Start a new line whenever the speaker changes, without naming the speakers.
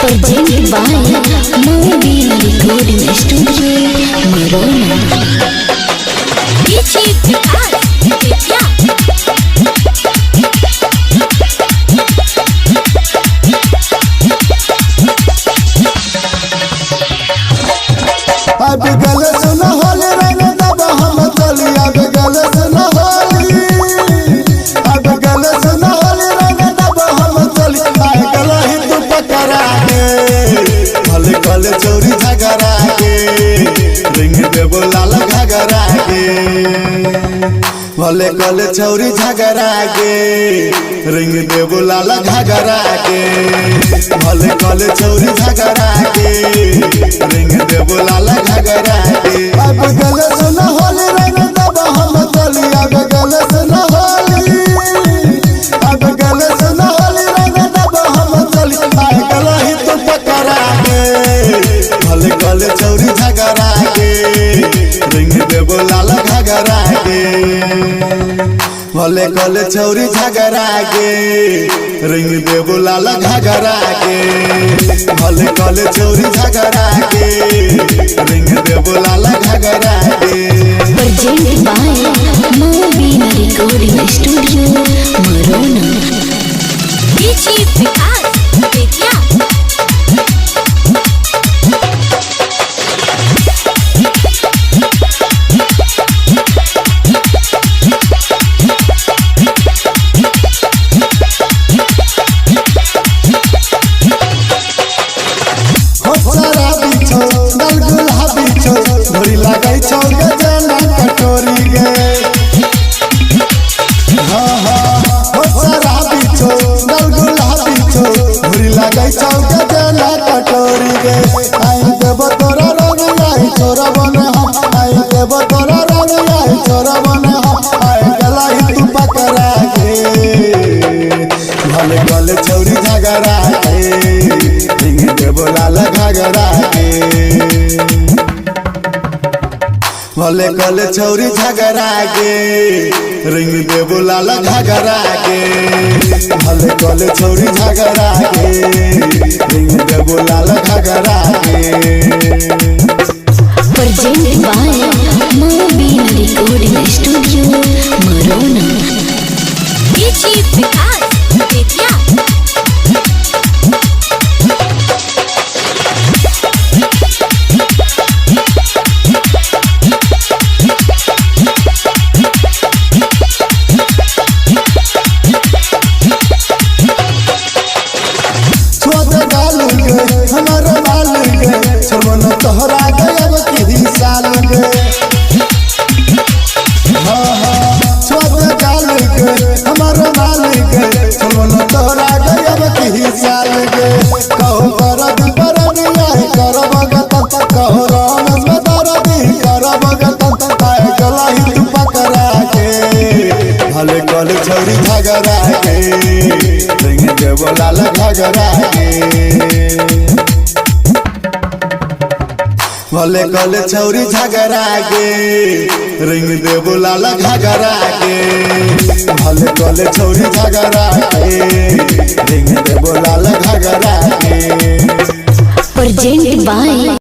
Presented by Movie Recording Studio, Marona.
अब गल सुन होली रंग दब हम चली अब गल सुन होली अब गल सुन होली रंग दब हम चली आए गल ही तू पकड़ा के भले कल चोरी झगड़ा के रिंग दे बोलाल घगरा के भले कल चोरी झगड़ा के रिंग दे बोलाल घगरा के भले कल चोरी झगड़ा के रिंग दे बोलाल घगरा के अब गल सुन होली रंग दब हम चली अब गल सुन होली अब गल सुन होली रंग दब हम चली आए गल ही तू पकड़ा के भले कल चोरी झगड़ा के रिंग दे बोलाल घगरा के भले कल चोरी झगड़ा के रिंग दे बोलाल घगरा के भले कल चोरी झगड़ा के रिंग दे बोलाल घगरा के
Presented by Movie Recording Studio, Marona.
सारा बिछो गल गुलाबी छो धोरी लागै छो गजना कटोरी गे हाँ हाँ सारा बिछो गल गुलाबी छो धोरी लागै छो गजना कटोरी गे आई देव तोरा रंग आई छोरा बने हम आई देव तोरा रंग आई छोरा बने हम आई गला ही तू पकड़ा के भले गल चोरी झगड़ा के रिंग दे बोलाल घगरा के भले कल चोरी झगड़ा के रिंग दे बोलाल घगरा के भले कल चोरी झगड़ा के रिंग दे बोलाल घगरा के
Presented by Movie Recording Studio, Marona.
हमारा माल गे छोड़न तोहरा गयब की साल गे हाँ हाँ छोड़ गाल गे हमारा माल गे छोड़न तोहरा गयब की साल गे कहो करद परनिया कर भगत कहो राम में दरदी कर भगत आए गला ही तू पकड़ा के भले कल छोरी झगड़ा के रिंग दे बोलाल घगरा के भले कल चोरी झगड़ा के रिंग दे बोलाल घगरा के भले कल चोरी झगड़ा के रिंग दे बोलाल घगरा के
Presented by